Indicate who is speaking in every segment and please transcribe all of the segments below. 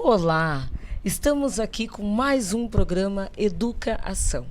Speaker 1: Olá, estamos aqui com mais um programa Educa Ação.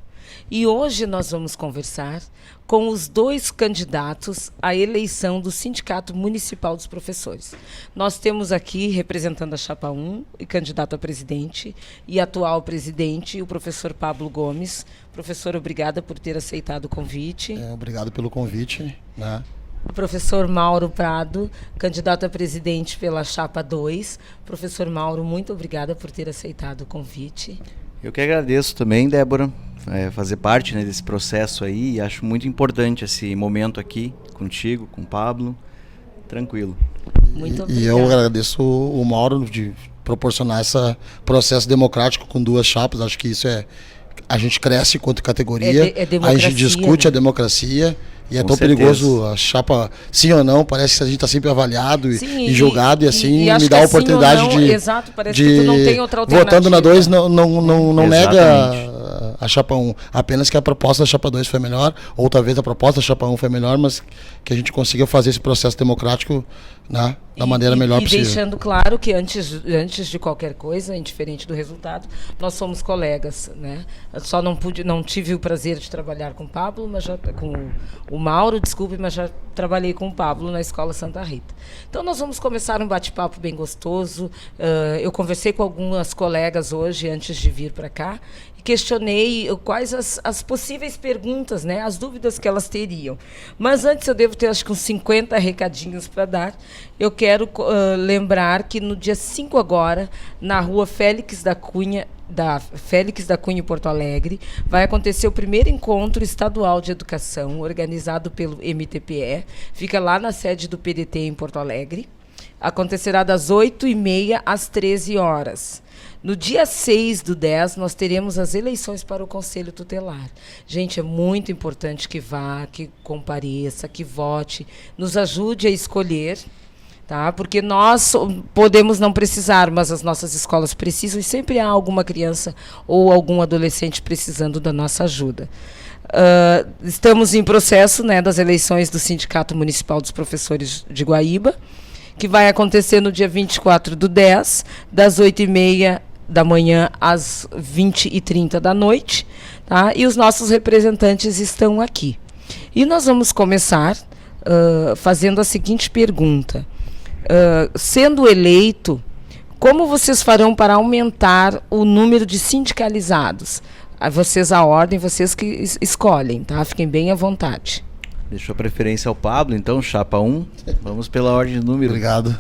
Speaker 1: E hoje nós vamos conversar com os dois candidatos à eleição do Sindicato Municipal dos Professores. Nós temos aqui, representando a Chapa 1, e candidato a presidente, e atual presidente, o professor Pablo Gomes. Professor, obrigada por ter aceitado o convite.
Speaker 2: Obrigado pelo convite, né?
Speaker 1: O professor Mauro Prado, candidato a presidente pela Chapa 2. Professor Mauro, muito obrigada por ter aceitado o convite.
Speaker 3: Eu que agradeço também, Débora, fazer parte, né, desse processo aí, e acho muito importante esse momento aqui contigo, com o Pablo. Tranquilo.
Speaker 1: Muito obrigado.
Speaker 2: E eu agradeço o Mauro de proporcionar esse processo democrático com duas chapas. Acho que isso a gente cresce quanto categoria, a gente discute, né, a democracia. E é tão perigoso a chapa, sim ou não, parece que a gente está sempre avaliado e julgado, e assim me dá a oportunidade de...
Speaker 1: Exato, parece que tu não tem outra alternativa.
Speaker 2: Votando na 2 não nega a chapa 1, apenas que a proposta da chapa 2 foi melhor, ou talvez a proposta da chapa 1 foi melhor, mas que a gente consiga fazer esse processo democrático, né, da maneira melhor possível.
Speaker 1: E deixando claro que antes de qualquer coisa, indiferente do resultado, nós somos colegas, né? Só não tive o prazer de trabalhar com o Pablo, mas já com o Mauro, desculpe, mas já trabalhei com o Pablo na Escola Santa Rita. Então nós vamos começar um bate-papo bem gostoso. Eu conversei com algumas colegas hoje antes de vir para cá, questionei quais as possíveis perguntas, né, as dúvidas que elas teriam. Mas antes eu devo ter, acho que uns 50 recadinhos para dar. Eu quero lembrar que no dia 5 agora, na rua Félix da Cunha, em Porto Alegre, vai acontecer o primeiro encontro estadual de educação, organizado pelo MTPE. Fica lá na sede do PDT em Porto Alegre. Acontecerá das 8h30 às 13 horas. No dia 6/10, nós teremos as eleições para o Conselho Tutelar. Gente, é muito importante que vá, que compareça, que vote, nos ajude a escolher, tá? Porque nós podemos não precisar, mas as nossas escolas precisam, e sempre há alguma criança ou algum adolescente precisando da nossa ajuda. Estamos em processo, né, das eleições do Sindicato Municipal dos Professores de Guaíba, que vai acontecer no dia 24/10, das 8h30 da manhã às 20h30 da noite, tá? E os nossos representantes estão aqui. E nós vamos começar fazendo a seguinte pergunta. Sendo eleito, como vocês farão para aumentar o número de sindicalizados? Vocês, a ordem, vocês que escolhem, tá? Fiquem bem à vontade.
Speaker 3: Deixou a preferência ao Pablo, então, chapa 1. Vamos pela ordem de número.
Speaker 2: Obrigado.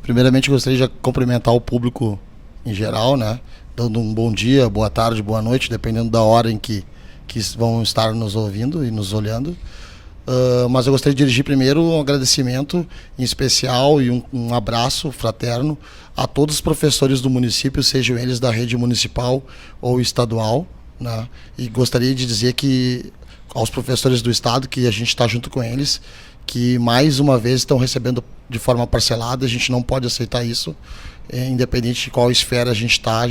Speaker 2: Primeiramente, gostaria de cumprimentar o público em geral, né? Dando um bom dia, boa tarde, boa noite, dependendo da hora em que vão estar nos ouvindo e nos olhando. Mas eu gostaria de dirigir primeiro um agradecimento em especial e um abraço fraterno a todos os professores do município, sejam eles da rede municipal ou estadual, né? E gostaria de dizer que aos professores do estado, que a gente está junto com eles, que mais uma vez estão recebendo de forma parcelada. A gente não pode aceitar isso, independente de qual esfera a gente está.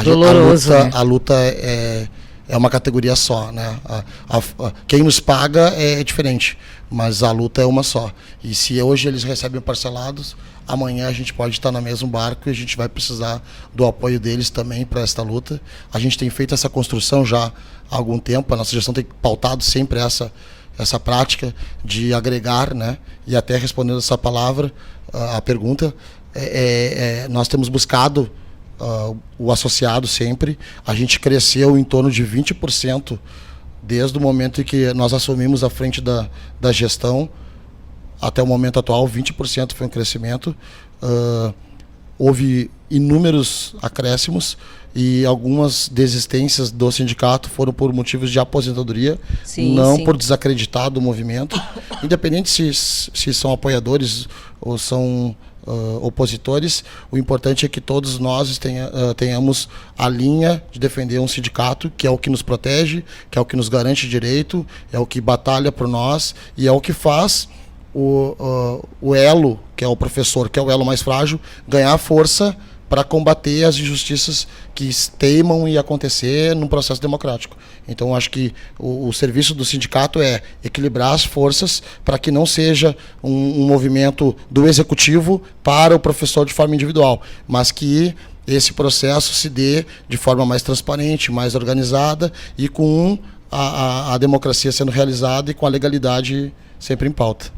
Speaker 1: Doloroso, né?
Speaker 2: A luta é uma categoria só, né? Quem nos paga é diferente, mas a luta é uma só. E se hoje eles recebem parcelados, amanhã a gente pode estar no mesmo barco e a gente vai precisar do apoio deles também para esta luta. A gente tem feito essa construção já há algum tempo, a nossa gestão tem pautado sempre essa prática de agregar, né? E até respondendo essa palavra, a pergunta, nós temos buscado o associado sempre. A gente cresceu em torno de 20% desde o momento em que nós assumimos a frente da gestão até o momento atual. 20% foi um crescimento. Houve inúmeros acréscimos e algumas desistências do sindicato foram por motivos de aposentadoria, sim. Por desacreditar do movimento. Independente se são apoiadores ou são opositores, o importante é que todos nós tenhamos a linha de defender um sindicato, que é o que nos protege, que é o que nos garante direito, é o que batalha por nós e é o que faz o elo, que é o professor, que é o elo mais frágil, ganhar força para combater as injustiças que teimam em acontecer num processo democrático. Então, acho que o serviço do sindicato é equilibrar as forças para que não seja um movimento do executivo para o professor de forma individual, mas que esse processo se dê de forma mais transparente, mais organizada e com a democracia sendo realizada e com a legalidade sempre em pauta.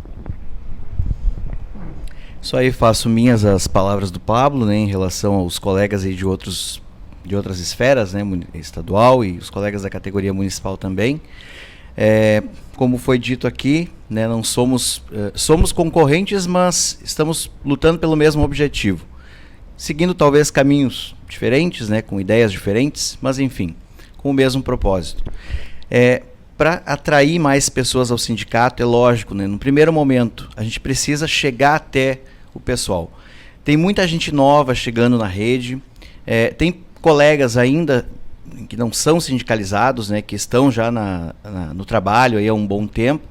Speaker 3: Isso aí, faço minhas as palavras do Pablo, né, em relação aos colegas aí de outras esferas, né, estadual, e os colegas da categoria municipal também. Como foi dito aqui, né, não somos concorrentes, mas estamos lutando pelo mesmo objetivo, seguindo talvez caminhos diferentes, né, com ideias diferentes, mas enfim, com o mesmo propósito. Para atrair mais pessoas ao sindicato, é lógico, né? No primeiro momento, a gente precisa chegar até o pessoal. Tem muita gente nova chegando na rede, tem colegas ainda que não são sindicalizados, né? Que estão já no trabalho aí há um bom tempo.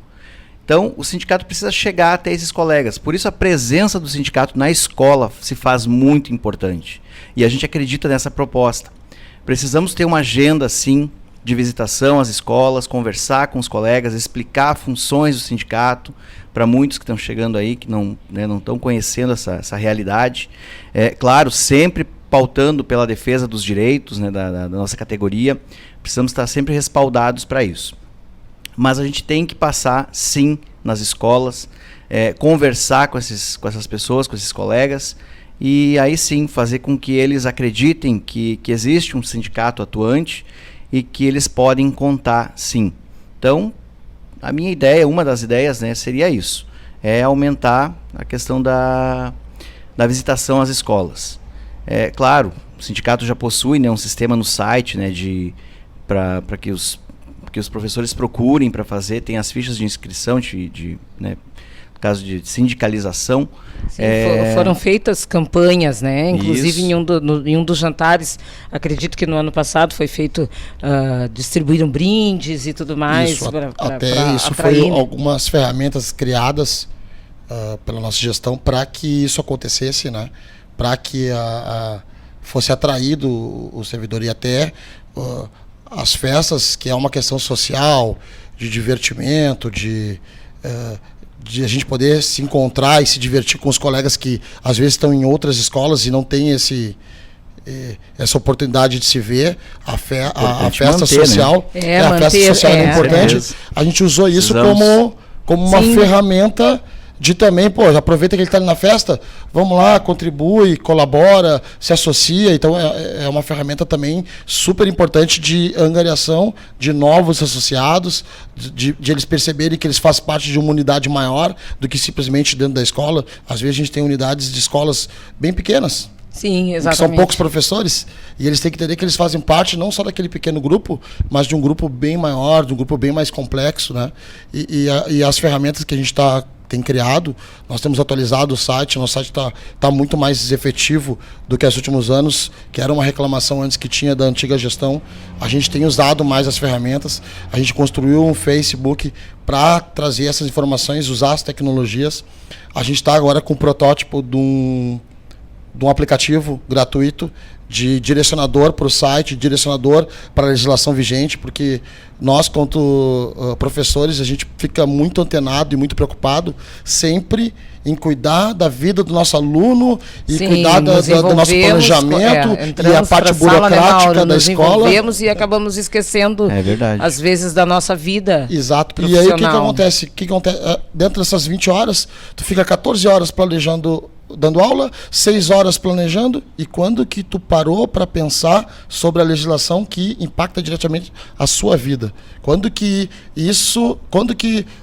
Speaker 3: Então, o sindicato precisa chegar até esses colegas. Por isso, a presença do sindicato na escola se faz muito importante. E a gente acredita nessa proposta. Precisamos ter uma agenda, sim, de visitação às escolas, conversar com os colegas, explicar funções do sindicato para muitos que estão chegando aí, que não estão conhecendo essa realidade. Claro, sempre pautando pela defesa dos direitos, né, da nossa categoria. Precisamos estar sempre respaldados para isso. Mas a gente tem que passar, sim, nas escolas, conversar com essas pessoas, com esses colegas, e aí sim fazer com que eles acreditem que existe um sindicato atuante e que eles podem contar, sim. Então, a minha ideia, uma das ideias, né, seria isso, aumentar a questão da visitação às escolas. Claro, o sindicato já possui, né, um sistema no site, né, para que os professores procurem para fazer, tem as fichas de inscrição, né, no caso de sindicalização.
Speaker 1: Sim, foram feitas campanhas, né? Inclusive em um dos jantares, acredito que no ano passado foi feito, distribuíram brindes e tudo mais.
Speaker 2: Isso, até isso atrair, foi algumas ferramentas criadas pela nossa gestão para que isso acontecesse, né? Para que fosse atraído o servidor e até as festas, que é uma questão social, de divertimento, de a gente poder se encontrar e se divertir com os colegas que às vezes estão em outras escolas e não tem essa oportunidade de se ver. A festa
Speaker 3: manter,
Speaker 2: social,
Speaker 3: né?
Speaker 2: A festa social é importante. A gente usou isso como uma ferramenta de também, aproveita que ele está ali na festa, vamos lá, contribui, colabora, se associa. Então é uma ferramenta também super importante de angariação de novos associados, de eles perceberem que eles fazem parte de uma unidade maior do que simplesmente dentro da escola. Às vezes a gente tem unidades de escolas bem pequenas.
Speaker 1: Sim, exatamente.
Speaker 2: São poucos professores e eles têm que entender que eles fazem parte não só daquele pequeno grupo, mas de um grupo bem maior, de um grupo bem mais complexo, né? E as ferramentas que a gente tem criado, nós temos atualizado o site, nosso site está muito mais efetivo do que nos últimos anos, que era uma reclamação antes que tinha da antiga gestão. A gente tem usado mais as ferramentas, a gente construiu um Facebook para trazer essas informações, usar as tecnologias. A gente está agora com o protótipo de um aplicativo gratuito de direcionador para o site, direcionador para a legislação vigente, porque nós, quanto professores, a gente fica muito antenado e muito preocupado sempre em cuidar da vida do nosso aluno e cuidar do nosso planejamento e a parte burocrática da escola.
Speaker 1: Nos envolvemos e acabamos esquecendo, às vezes, da nossa vida.
Speaker 2: Exato. E aí o que acontece? Dentro dessas 20 horas, tu fica 14 horas planejando, dando aula, 6 horas planejando, e quando que tu parou para pensar sobre a legislação que impacta diretamente a sua vida? Quando que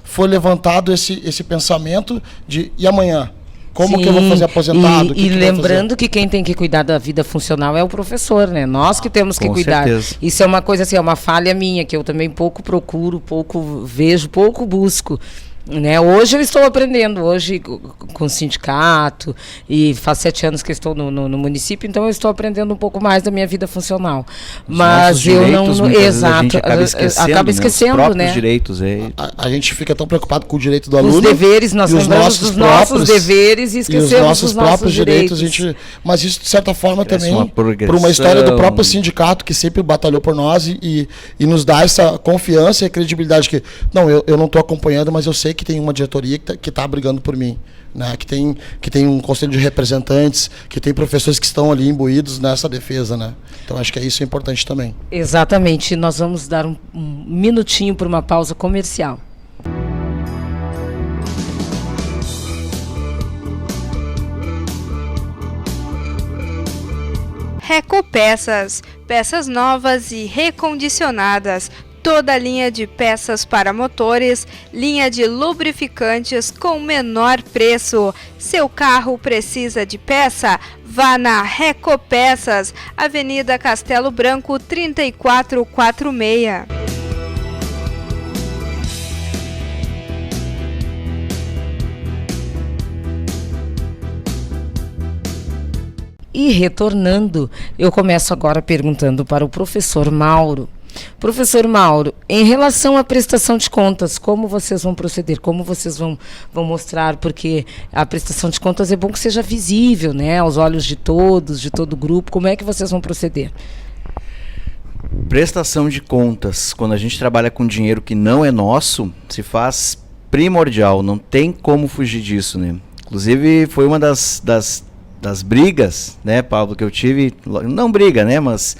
Speaker 2: foi levantado esse pensamento de e amanhã? Como que eu vou fazer aposentado?
Speaker 1: E lembrando que quem tem que cuidar da vida funcional é o professor, né? Nós que temos que cuidar.
Speaker 3: Certeza.
Speaker 1: Isso é uma coisa assim, é uma falha minha, que eu também pouco procuro, pouco vejo, pouco busco. né? Hoje eu estou aprendendo, hoje com o sindicato, e faz 7 anos que eu estou no município, então eu estou aprendendo um pouco mais da minha vida funcional. Mas eu não... Exato, acaba esquecendo, né?
Speaker 3: Os direitos.
Speaker 2: A gente fica tão preocupado com o direito do
Speaker 1: Os
Speaker 2: aluno.
Speaker 1: deveres, nós lembramos dos nossos deveres e esquecemos
Speaker 2: os nossos
Speaker 1: dos
Speaker 2: próprios direitos. Mas isso, de certa forma, também, por uma história do próprio sindicato, que sempre batalhou por nós e nos dá essa confiança e credibilidade que, não, eu não estou acompanhando, mas eu sei que tem uma diretoria que está brigando por mim, né? Que tem um conselho de representantes, que tem professores que estão ali imbuídos nessa defesa, né? Então acho que isso é importante também.
Speaker 1: Exatamente. Nós vamos dar um minutinho para uma pausa comercial.
Speaker 4: Recopeças, peças novas e recondicionadas, toda a linha de peças para motores, linha de lubrificantes com menor preço. Seu carro precisa de peça? Vá na Recopeças, Avenida Castelo Branco 3446.
Speaker 1: E retornando, eu começo agora perguntando para o professor Mauro. Professor Mauro, em relação à prestação de contas, como vocês vão proceder? Como vocês vão mostrar? Porque a prestação de contas é bom que seja visível, né, aos olhos de todos, de todo o grupo. Como é que vocês vão proceder?
Speaker 3: Prestação de contas, quando a gente trabalha com dinheiro que não é nosso, se faz primordial, não tem como fugir disso, né? Inclusive, foi uma das brigas, né, Pablo, que eu tive, não briga, né, mas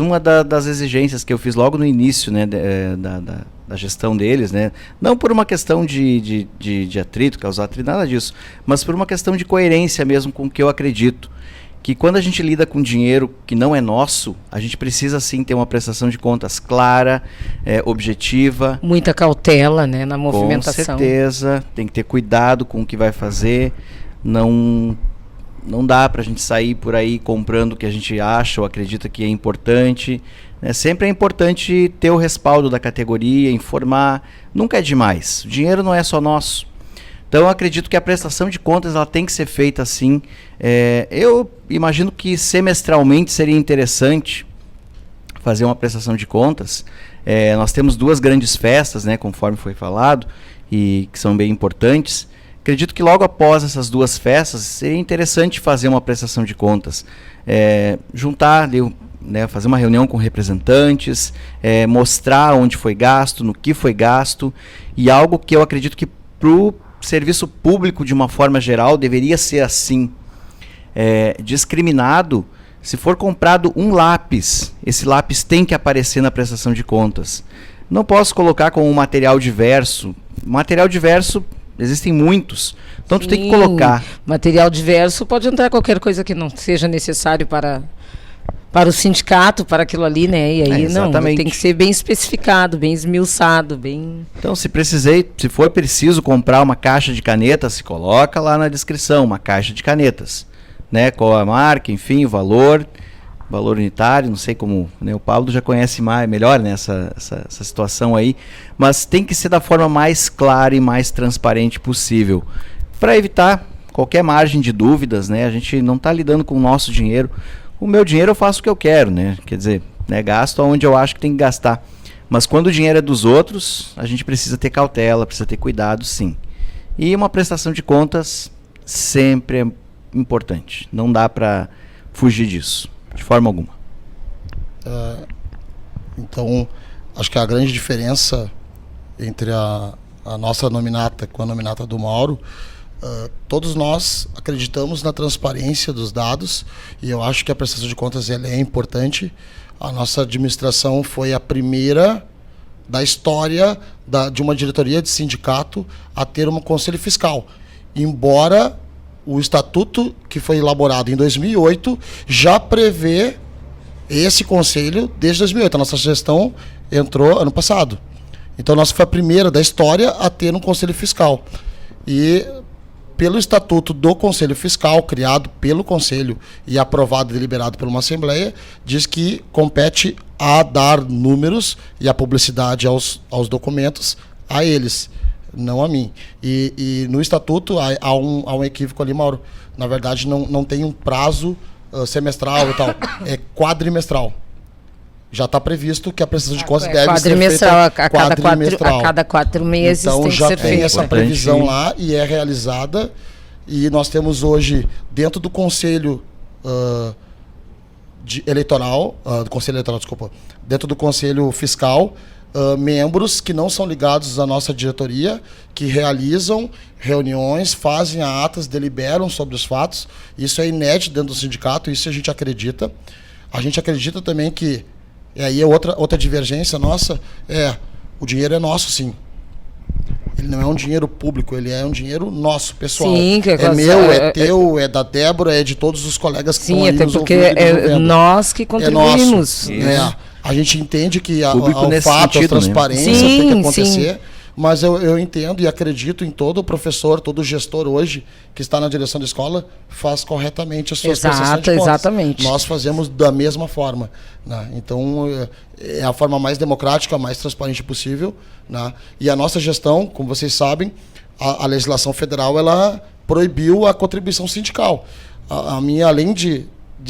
Speaker 3: uma das exigências que eu fiz logo no início, né, da gestão deles, né, não por uma questão de atrito, causar atrito, nada disso, mas por uma questão de coerência mesmo com o que eu acredito, que quando a gente lida com dinheiro que não é nosso, a gente precisa sim ter uma prestação de contas clara, objetiva.
Speaker 1: Muita cautela, né, na movimentação.
Speaker 3: Com certeza, tem que ter cuidado com o que vai fazer, não dá para a gente sair por aí comprando o que a gente acha ou acredita que é importante, né? Sempre é importante ter o respaldo da categoria, informar, nunca é demais, o dinheiro não é só nosso. Então eu acredito que a prestação de contas ela tem que ser feita assim. Eu imagino que semestralmente seria interessante fazer uma prestação de contas. Nós temos 2 grandes festas, né, conforme foi falado, e que são bem importantes. Acredito que logo após essas 2 festas seria interessante fazer uma prestação de contas, juntar, né, fazer uma reunião com representantes, mostrar onde foi gasto, no que foi gasto, e algo que eu acredito que para o serviço público de uma forma geral deveria ser assim, discriminado. Se for comprado um lápis, esse lápis tem que aparecer na prestação de contas. Não posso colocar como um material diverso. Material diverso existem muitos, então tu tem que colocar.
Speaker 1: Material diverso pode entrar qualquer coisa que não seja necessário para o sindicato, para aquilo ali, né? E aí não, tem que ser bem especificado, bem esmiuçado, bem...
Speaker 3: Então, se for preciso comprar uma caixa de canetas, se coloca lá na descrição, uma caixa de canetas, né? Qual a marca, enfim, o valor unitário, não sei como, né, o Pablo já conhece melhor, né, essa situação aí, mas tem que ser da forma mais clara e mais transparente possível, para evitar qualquer margem de dúvidas, né? A gente não está lidando com o nosso dinheiro. O meu dinheiro eu faço o que eu quero, né? Quer dizer, né, gasto onde eu acho que tem que gastar. Mas quando o dinheiro é dos outros, a gente precisa ter cautela, precisa ter cuidado, sim. E uma prestação de contas sempre é importante. Não dá para fugir disso, de forma alguma.
Speaker 2: Então, acho que a grande diferença entre a nossa nominata com a nominata do Mauro, todos nós acreditamos na transparência dos dados, e eu acho que a prestação de contas ela é importante. A nossa administração foi a primeira da história de uma diretoria de sindicato a ter um conselho fiscal, embora o estatuto que foi elaborado em 2008 já prevê esse conselho desde 2008. A nossa gestão entrou ano passado. Então, a nossa foi a primeira da história a ter um conselho fiscal. E, pelo estatuto do conselho fiscal, criado pelo conselho e aprovado e deliberado por uma assembleia, diz que compete a dar números e a publicidade aos documentos a eles. não a mim. E no estatuto há um equívoco ali, Mauro. Na verdade, não tem um prazo semestral e tal. É quadrimestral. Já está previsto que a prestação de contas deve ser feita
Speaker 1: a cada 4 meses
Speaker 2: então,
Speaker 1: tem que ser feita.
Speaker 2: já tem essa previsão lá e é realizada. E nós temos hoje, dentro do Conselho Eleitoral, dentro do Conselho Fiscal, membros que não são ligados à nossa diretoria, que realizam reuniões, fazem atas, deliberam sobre os fatos. Isso é inédito dentro do sindicato, isso a gente acredita. A gente acredita também que, e aí outra divergência nossa, o dinheiro é nosso, sim. Ele não é um dinheiro público, ele é um dinheiro nosso, pessoal.
Speaker 1: Sim,
Speaker 2: é meu, é teu, é da Débora, é de todos os colegas que estão ali
Speaker 1: até porque é nós que contribuímos.
Speaker 2: É nosso. A gente entende que o fato,
Speaker 3: sentido,
Speaker 2: a transparência
Speaker 1: né?
Speaker 2: tem que acontecer, mas eu entendo e acredito em todo professor, todo gestor hoje que está na direção da escola faz corretamente as suas prestações de contas.
Speaker 1: Exatamente.
Speaker 2: Nós fazemos da mesma forma, né? Então, é a forma mais democrática, mais transparente possível, né? E a nossa gestão, como vocês sabem, a legislação federal ela proibiu a contribuição sindical. A minha, além de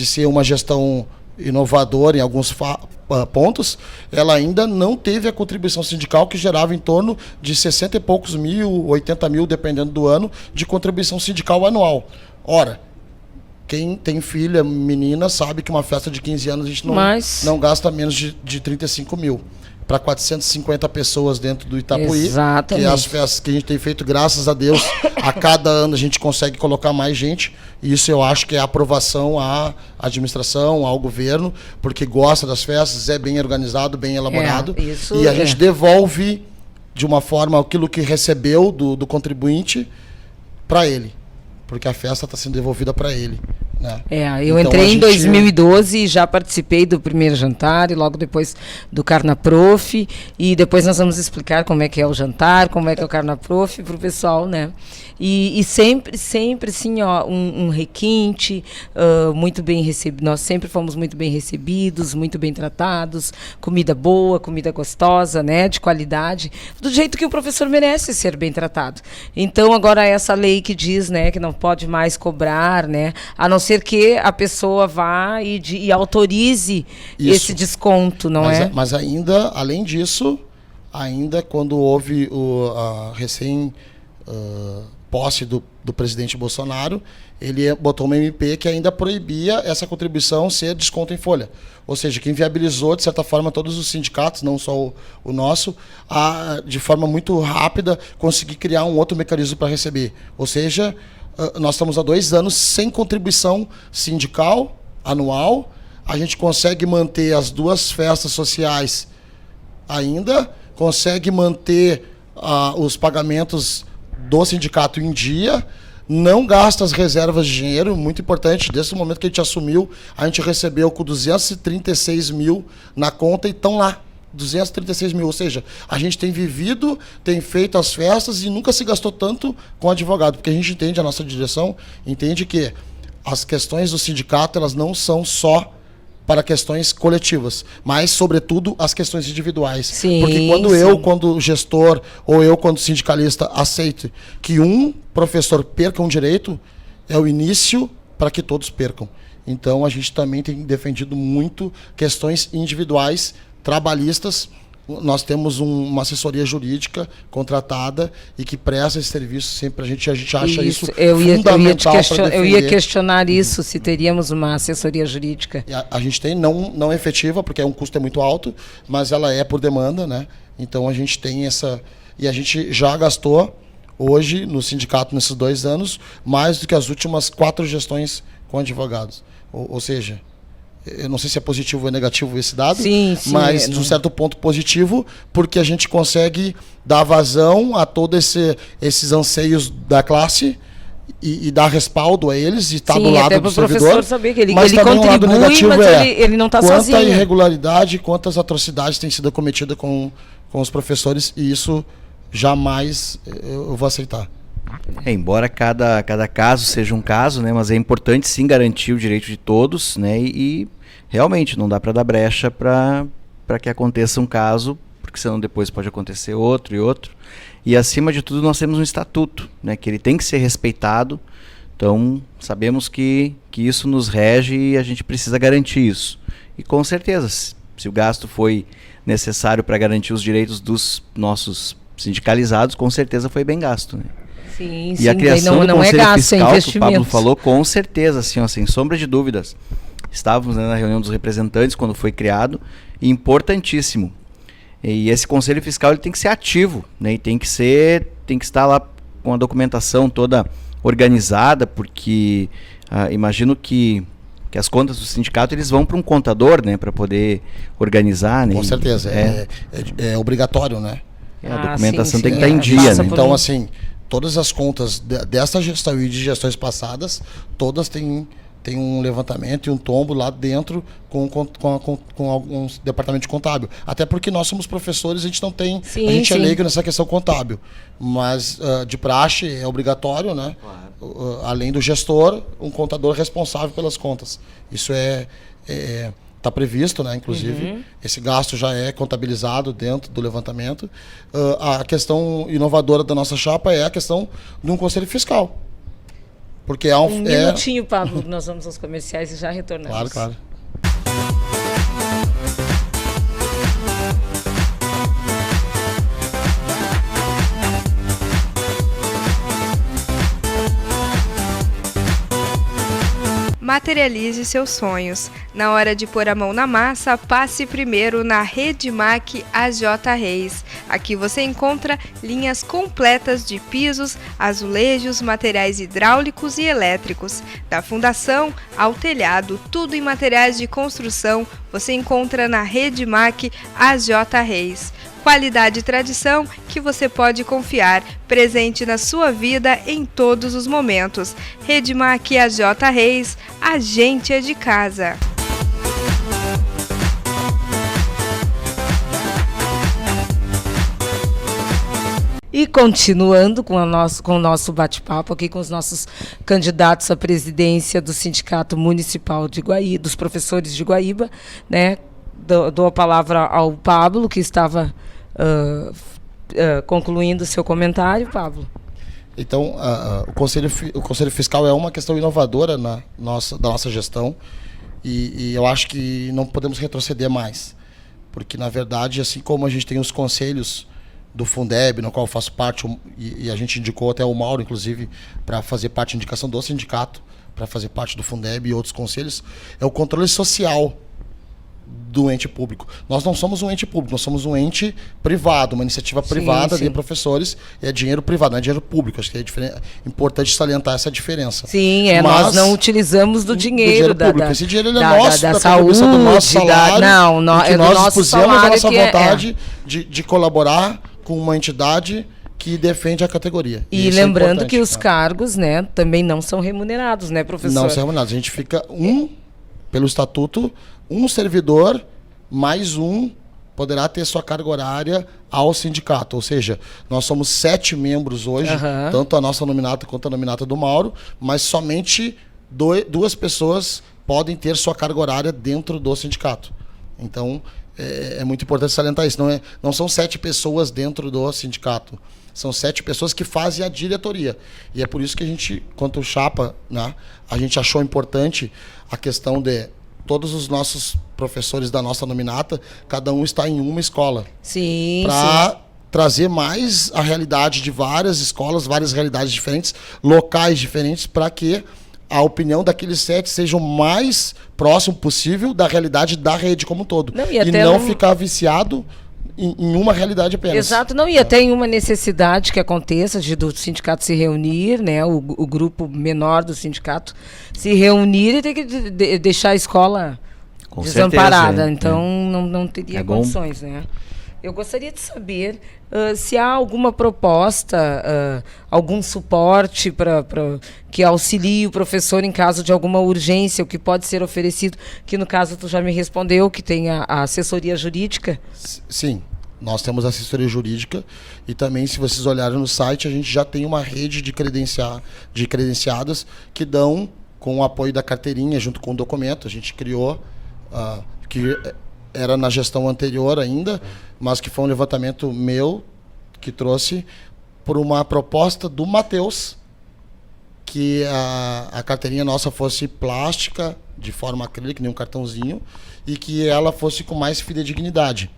Speaker 2: ser uma gestão inovadora em alguns pontos, ela ainda não teve a contribuição sindical que gerava em torno de 60 e poucos mil, 80 mil, dependendo do ano, de contribuição sindical anual. Ora, quem tem filha, menina, sabe que uma festa de 15 anos a gente não gasta menos de 35 mil. Para 450 pessoas dentro do Itapuí,
Speaker 1: exatamente,
Speaker 2: que é as festas que a gente tem feito, graças a Deus, a cada ano a gente consegue colocar mais gente, e isso eu acho que é aprovação à administração, ao governo, porque gosta das festas, é bem organizado, bem elaborado, e a gente devolve de uma forma aquilo que recebeu do contribuinte para ele, porque a festa está sendo devolvida para ele. Né?
Speaker 1: Eu entrei em 2012 e já participei do primeiro jantar e logo depois do Carnaprof, e depois nós vamos explicar como é que é o jantar, como é que é o Carnaprof para o pessoal, né? E sempre assim, um requinte, muito bem recebido. Nós sempre fomos muito bem recebidos, muito bem tratados, comida boa, comida gostosa, né, de qualidade, do jeito que o professor merece ser bem tratado. Então agora essa lei que diz, né, que não pode mais cobrar, né, a não ser que a pessoa vá e autorize esse desconto, não é?
Speaker 2: Mas ainda, além disso, quando houve a posse do presidente Bolsonaro, ele botou uma MP que ainda proibia essa contribuição ser desconto em folha. Ou seja, que inviabilizou, de certa forma, todos os sindicatos, não só o nosso, de forma muito rápida, conseguir criar um outro mecanismo para receber. Ou seja, nós estamos há 2 anos sem contribuição sindical anual, a gente consegue manter as 2 festas sociais ainda, consegue manter os pagamentos do sindicato em dia, não gasta as reservas de dinheiro, muito importante, desde o momento que a gente assumiu, a gente recebeu com 236 mil na conta e estão lá, 236 mil, ou seja, a gente tem vivido, tem feito as festas e nunca se gastou tanto com advogado, porque a gente entende, a nossa direção entende que as questões do sindicato, elas não são só para questões coletivas, mas, sobretudo, as questões individuais.
Speaker 1: Sim,
Speaker 2: porque eu, quando gestor, ou eu, quando sindicalista, aceito que um professor perca um direito, é o início para que todos percam. Então, a gente também tem defendido muito questões individuais, trabalhistas. Nós temos uma assessoria jurídica contratada e que presta esse serviço sempre. A gente acha isso fundamental para defender.
Speaker 1: Eu ia questionar isso, se teríamos uma assessoria jurídica.
Speaker 2: A gente tem, não efetiva, porque o custo é muito alto, mas ela é por demanda, né? Então a gente tem essa... E a gente já gastou, hoje, no sindicato, nesses 2 anos, mais do que as últimas 4 gestões com advogados. Ou seja... Eu não sei se é positivo ou negativo esse dado,
Speaker 1: sim,
Speaker 2: mas de um certo ponto positivo, porque a gente consegue dar vazão a todos esses anseios da classe e dar respaldo a eles e estar do lado do servidor.
Speaker 1: Professor saber que ele
Speaker 2: contribui,
Speaker 1: um lado negativo, mas ele não está sozinho.
Speaker 2: Quanta irregularidade, quantas atrocidades têm sido cometidas com os professores, e isso jamais eu vou aceitar.
Speaker 3: Embora cada caso seja um caso, né, mas é importante sim garantir o direito de todos, né, e realmente não dá para dar brecha para que aconteça um caso, porque senão depois pode acontecer outro e outro. E acima de tudo nós temos um estatuto, né, que ele tem que ser respeitado. Então sabemos que isso nos rege e a gente precisa garantir isso. E com certeza, se o gasto foi necessário para garantir os direitos dos nossos sindicalizados, com certeza foi bem gasto, né?
Speaker 1: Sim,
Speaker 3: E a criação do
Speaker 1: não é
Speaker 3: Conselho
Speaker 1: gasto, é
Speaker 3: Fiscal, que o
Speaker 1: investimento.
Speaker 3: Pablo falou, com certeza, assim, ó, sem sombra de dúvidas. Estávamos, né, na reunião dos representantes quando foi criado, e importantíssimo. E esse Conselho Fiscal ele tem que ser ativo, né, e tem que estar lá com a documentação toda organizada, porque imagino que as contas do sindicato eles vão para um contador, né, para poder organizar, né?
Speaker 2: Com certeza, é obrigatório, né?
Speaker 3: A documentação
Speaker 1: sim,
Speaker 3: tem que
Speaker 1: sim.
Speaker 3: estar em dia,
Speaker 1: Passa
Speaker 3: né?
Speaker 1: por
Speaker 2: Então,
Speaker 1: um-
Speaker 2: assim, todas as contas dessa gestão e de gestões passadas, todas têm um levantamento e um tombo lá dentro com alguns departamento contábil. Até porque nós somos professores, a gente não tem...
Speaker 1: Sim,
Speaker 2: a gente é
Speaker 1: sim.
Speaker 2: leigo nessa questão contábil. Mas, de praxe, é obrigatório, né? Além do gestor, um contador responsável pelas contas. Isso está previsto, né? Inclusive, esse gasto já é contabilizado dentro do levantamento. A questão inovadora da nossa chapa é a questão de um conselho fiscal. Porque é
Speaker 1: Um minutinho, Pablo, nós vamos aos comerciais e já retornamos.
Speaker 2: Claro.
Speaker 4: Materialize seus sonhos. Na hora de pôr a mão na massa, passe primeiro na Redmac AJ Reis. Aqui você encontra linhas completas de pisos, azulejos, materiais hidráulicos e elétricos. Da fundação ao telhado, tudo em materiais de construção, você encontra na Redmac AJ Reis. Qualidade e tradição que você pode confiar, presente na sua vida em todos os momentos. Redmac AJ Reis, a gente é de casa.
Speaker 1: E continuando com o nosso bate-papo aqui com os nossos candidatos à presidência do Sindicato Municipal de Guaíba, dos professores de Guaíba, né? Dou a palavra ao Pablo, que estava concluindo o seu comentário, Pablo.
Speaker 2: Então, o Conselho Fiscal é uma questão inovadora da nossa gestão e eu acho que não podemos retroceder mais. Porque, na verdade, assim como a gente tem os conselhos do Fundeb, no qual eu faço parte, e a gente indicou até o Mauro, inclusive, para fazer parte da indicação do sindicato, para fazer parte do Fundeb e outros conselhos, é o controle social do ente público. Nós não somos um ente público, nós somos um ente privado, uma iniciativa privada de professores, é dinheiro privado, não é dinheiro público. Acho que é importante salientar essa diferença.
Speaker 1: Sim,
Speaker 2: Mas
Speaker 1: nós não utilizamos do dinheiro
Speaker 2: público. Esse dinheiro ele é nosso,
Speaker 1: da
Speaker 2: saúde, do nosso salário,
Speaker 1: é
Speaker 2: que
Speaker 1: do
Speaker 2: nós
Speaker 1: nosso
Speaker 2: dispusemos a
Speaker 1: salário,
Speaker 2: nossa
Speaker 1: que
Speaker 2: vontade de colaborar com uma entidade que defende a categoria.
Speaker 1: E
Speaker 2: isso é
Speaker 1: lembrando
Speaker 2: importante,
Speaker 1: que os
Speaker 2: né?
Speaker 1: cargos, né, também não são remunerados, né, professor?
Speaker 2: Não são remunerados. A gente fica pelo estatuto, um servidor mais poderá ter sua carga horária ao sindicato. Ou seja, nós somos 7 membros hoje, tanto a nossa nominata quanto a nominata do Mauro, mas somente 2 pessoas podem ter sua carga horária dentro do sindicato. Então, é muito importante salientar isso. Não são 7 pessoas dentro do sindicato. São 7 pessoas que fazem a diretoria. E é por isso que a gente, quanto chapa, né, a gente achou importante a questão de todos os nossos professores da nossa nominata, cada um está em uma escola.
Speaker 1: Sim,
Speaker 2: para trazer mais a realidade de várias escolas, várias realidades diferentes, locais diferentes, para que a opinião daqueles 7 seja o mais próximo possível da realidade da rede como um todo. E não ficar viciado em uma realidade apenas.
Speaker 1: Exato, não, e até em uma necessidade que aconteça do sindicato se reunir, né, o grupo menor do sindicato se reunir e ter que deixar a escola
Speaker 3: Com
Speaker 1: desamparada.
Speaker 3: certeza,
Speaker 1: então não teria condições, né? Eu gostaria de saber se há alguma proposta, algum suporte que auxilie o professor em caso de alguma urgência, o que pode ser oferecido, que no caso tu já me respondeu, que tem a assessoria jurídica.
Speaker 2: Sim, nós temos assessoria jurídica e também, se vocês olharem no site, a gente já tem uma rede de credenciadas que dão, com o apoio da carteirinha, junto com o documento, a gente criou, que era na gestão anterior ainda, mas que foi um levantamento meu que trouxe por uma proposta do Matheus, que a carteirinha nossa fosse plástica, de forma acrílica, nem um cartãozinho, e que ela fosse com mais fidedignidade.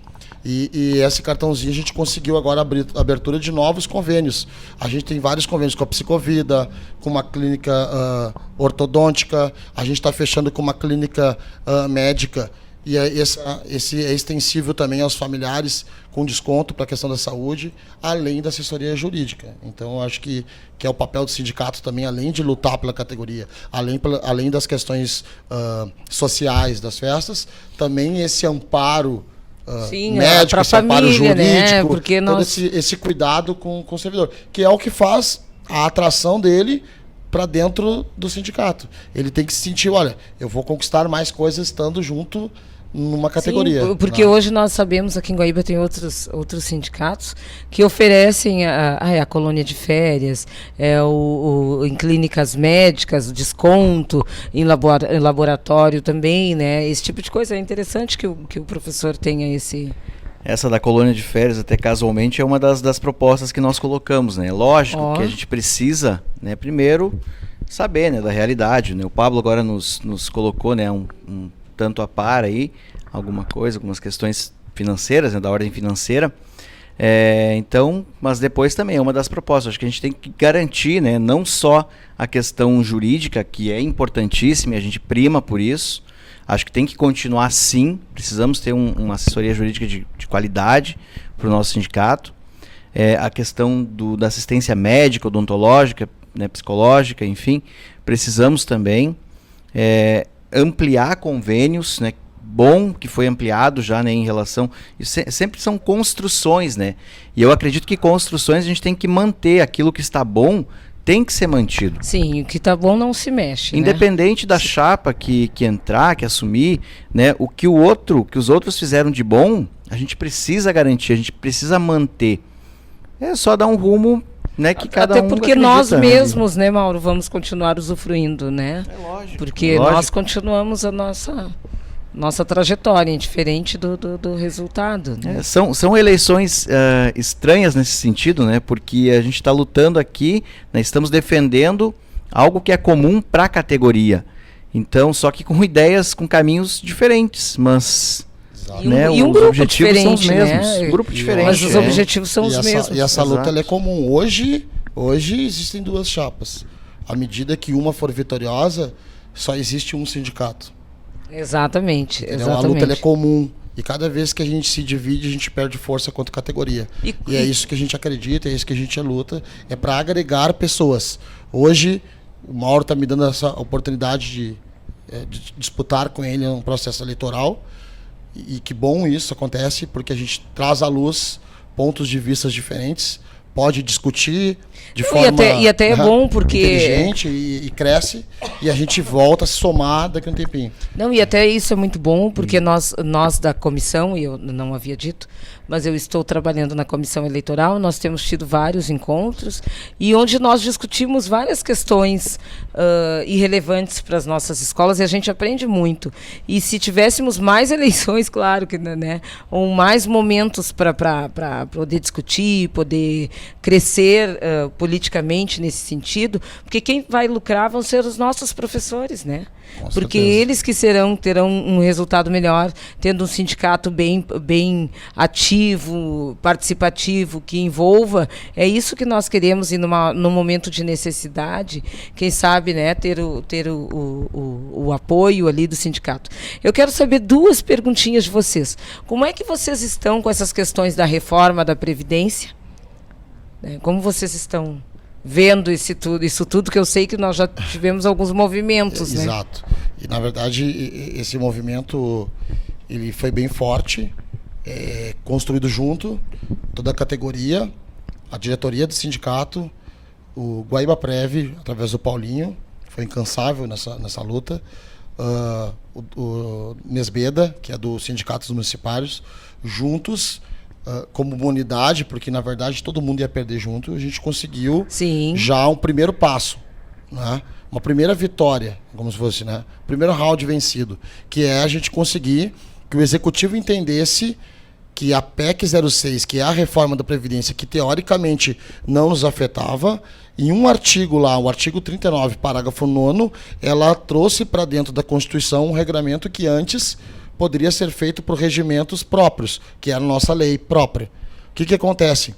Speaker 2: E esse cartãozinho a gente conseguiu agora abrir abertura de novos convênios. A gente tem vários convênios com a Psicovida, com uma clínica ortodôntica, a gente está fechando com uma clínica médica. E esse é extensível também aos familiares, com desconto para a questão da saúde, além da assessoria jurídica. Então, eu acho que é o papel do sindicato também, além de lutar pela categoria, além das questões sociais das festas, também esse amparo
Speaker 1: Sim,
Speaker 2: médico, esse amparo
Speaker 1: família,
Speaker 2: jurídico,
Speaker 1: né? Porque
Speaker 2: todo esse cuidado com o servidor, que é o que faz a atração dele para dentro do sindicato. Ele tem que se sentir, olha, eu vou conquistar mais coisas estando junto numa categoria.
Speaker 1: Sim, porque hoje nós sabemos, aqui em Guaíba tem outros sindicatos que oferecem a colônia de férias, em clínicas médicas, desconto, em laboratório também, né? Esse tipo de coisa. É interessante que o professor tenha esse...
Speaker 3: Essa da colônia de férias, até casualmente, é uma das propostas que nós colocamos, né? Lógico que a gente precisa, né, primeiro, saber, né, da realidade, né? O Pablo agora nos colocou, né, um tanto a par aí, algumas questões financeiras, né, da ordem financeira. Então, mas depois também é uma das propostas. Acho que a gente tem que garantir, né, não só a questão jurídica, que é importantíssima, e a gente prima por isso. Acho que tem que continuar sim, precisamos ter uma assessoria jurídica de qualidade para o nosso sindicato. A questão da assistência médica, odontológica, né, psicológica, enfim, precisamos também ampliar convênios, né? Bom que foi ampliado já, né, em relação... Sempre são construções, né? E eu acredito que construções a gente tem que manter. Aquilo que está bom tem que ser mantido.
Speaker 1: Sim, o que está bom não se mexe,
Speaker 3: independente da chapa que entrar, que assumir, né? O que os outros fizeram de bom, a gente precisa garantir, a gente precisa manter. É só dar um rumo, né, que cada um
Speaker 1: acredita. Até porque nós mesmos, né, Mauro, vamos continuar usufruindo, né?
Speaker 3: É lógico.
Speaker 1: Porque nós continuamos a nossa trajetória, diferente do resultado. Né?
Speaker 3: São eleições estranhas nesse sentido, né? Porque a gente está lutando aqui, né, estamos defendendo algo que é comum para a categoria. Então, só que com ideias, com caminhos diferentes, mas... Né,
Speaker 1: e um
Speaker 3: os
Speaker 1: grupo
Speaker 3: objetivos
Speaker 1: diferente,
Speaker 3: são os mesmos.
Speaker 1: Né?
Speaker 3: Um grupo diferente.
Speaker 1: Mas os objetivos são os mesmos.
Speaker 2: E essa luta ela é comum. Hoje existem duas chapas. À medida que uma for vitoriosa, só existe um sindicato.
Speaker 1: Exatamente.
Speaker 2: A luta ela é comum. E cada vez que a gente se divide, a gente perde força contra a categoria. E é isso que a gente acredita, é isso que a gente luta. É para agregar pessoas. Hoje, o Mauro está me dando essa oportunidade de disputar com ele um processo eleitoral. E que bom isso acontece, porque a gente traz à luz pontos de vista diferentes, pode discutir de forma
Speaker 1: e até é bom porque
Speaker 2: inteligente e cresce, e a gente volta a se somar daqui a um tempinho.
Speaker 1: Não, e até isso é muito bom, porque nós da comissão, e eu não havia dito, mas eu estou trabalhando na comissão eleitoral, nós temos tido vários encontros, e onde nós discutimos várias questões irrelevantes para as nossas escolas, e a gente aprende muito. E se tivéssemos mais eleições, claro, que, né, ou mais momentos para poder discutir, poder crescer politicamente nesse sentido, porque quem vai lucrar vão ser os nossos professores, né? Com porque certeza. Eles que terão um resultado melhor, tendo um sindicato bem ativo, participativo, que envolva. É isso que nós queremos, e num momento de necessidade, quem sabe, né, ter o apoio ali do sindicato. Eu quero saber duas perguntinhas de vocês. Como é que vocês estão com essas questões da reforma da Previdência? Como vocês estão vendo isso tudo, que eu sei que nós já tivemos alguns movimentos, né?
Speaker 2: Exato. E, na verdade, esse movimento ele foi bem forte, construído junto, toda a categoria, a diretoria do sindicato, o Guaíba Prev, através do Paulinho, foi incansável nessa luta, o Nesbeda, que é do Sindicato dos Municipários, juntos, como uma unidade, porque na verdade todo mundo ia perder junto, a gente conseguiu já um primeiro passo, né? Uma primeira vitória, como se fosse, né? Primeiro round vencido, que é a gente conseguir que o executivo entendesse que a PEC 06, que é a reforma da Previdência, que teoricamente não nos afetava, em um artigo lá, o artigo 39, parágrafo 9º, ela trouxe para dentro da Constituição um regramento que antes poderia ser feito por regimentos próprios, que era a nossa lei própria. O que acontece?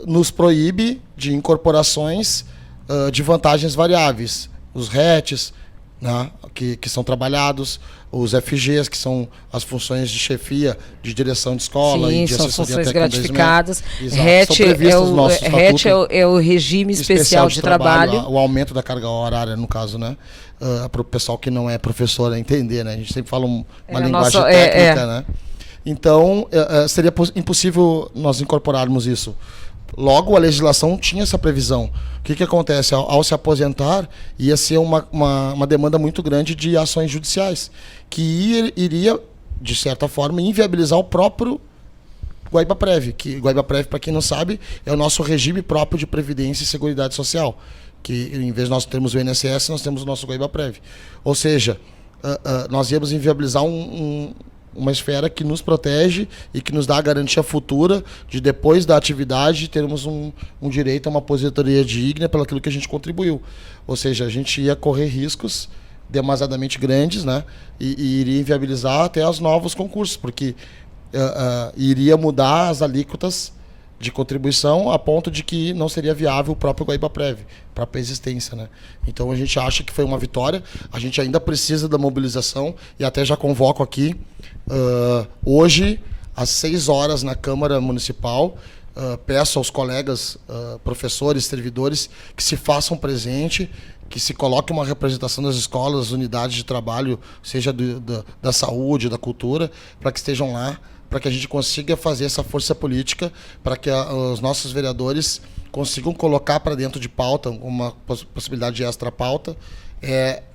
Speaker 2: Nos proíbe de incorporações de vantagens variáveis, os RETs, né, que são trabalhados, os FGs, que são as funções de chefia, de direção de escola,
Speaker 1: sim,
Speaker 2: e de
Speaker 1: são
Speaker 2: assessoria
Speaker 1: funções
Speaker 2: técnica
Speaker 1: gratificadas.
Speaker 2: RET
Speaker 1: É o regime especial de trabalho.
Speaker 2: O aumento da carga horária, no caso, né? Para o pessoal que não é professor entender, né? A gente sempre fala uma linguagem técnica, né? Então, seria impossível nós incorporarmos isso. Logo, a legislação tinha essa previsão. O que acontece? Ao se aposentar, ia ser uma demanda muito grande de ações judiciais, que iria, de certa forma, inviabilizar o próprio Guaibaprev, que Guaibaprev, para quem não sabe, é o nosso regime próprio de previdência e seguridade social, que em vez de nós termos o INSS, nós temos o nosso Guaibaprev. Ou seja, nós íamos inviabilizar uma esfera que nos protege e que nos dá a garantia futura de, depois da atividade, termos um direito a uma aposentadoria digna pelo aquilo que a gente contribuiu. Ou seja, a gente ia correr riscos demasiadamente grandes, né? E iria inviabilizar até os novos concursos, porque iria mudar as alíquotas de contribuição a ponto de que não seria viável o próprio Guaibaprev, a própria existência, né? Então a gente acha que foi uma vitória, a gente ainda precisa da mobilização e até já convoco aqui, hoje, às 6 horas na Câmara Municipal, peço aos colegas, professores, servidores, que se façam presente, que se coloque uma representação das escolas, das unidades de trabalho, seja da saúde, da cultura, para que estejam lá, para que a gente consiga fazer essa força política, para que os nossos vereadores consigam colocar para dentro de pauta, uma possibilidade de extra-pauta,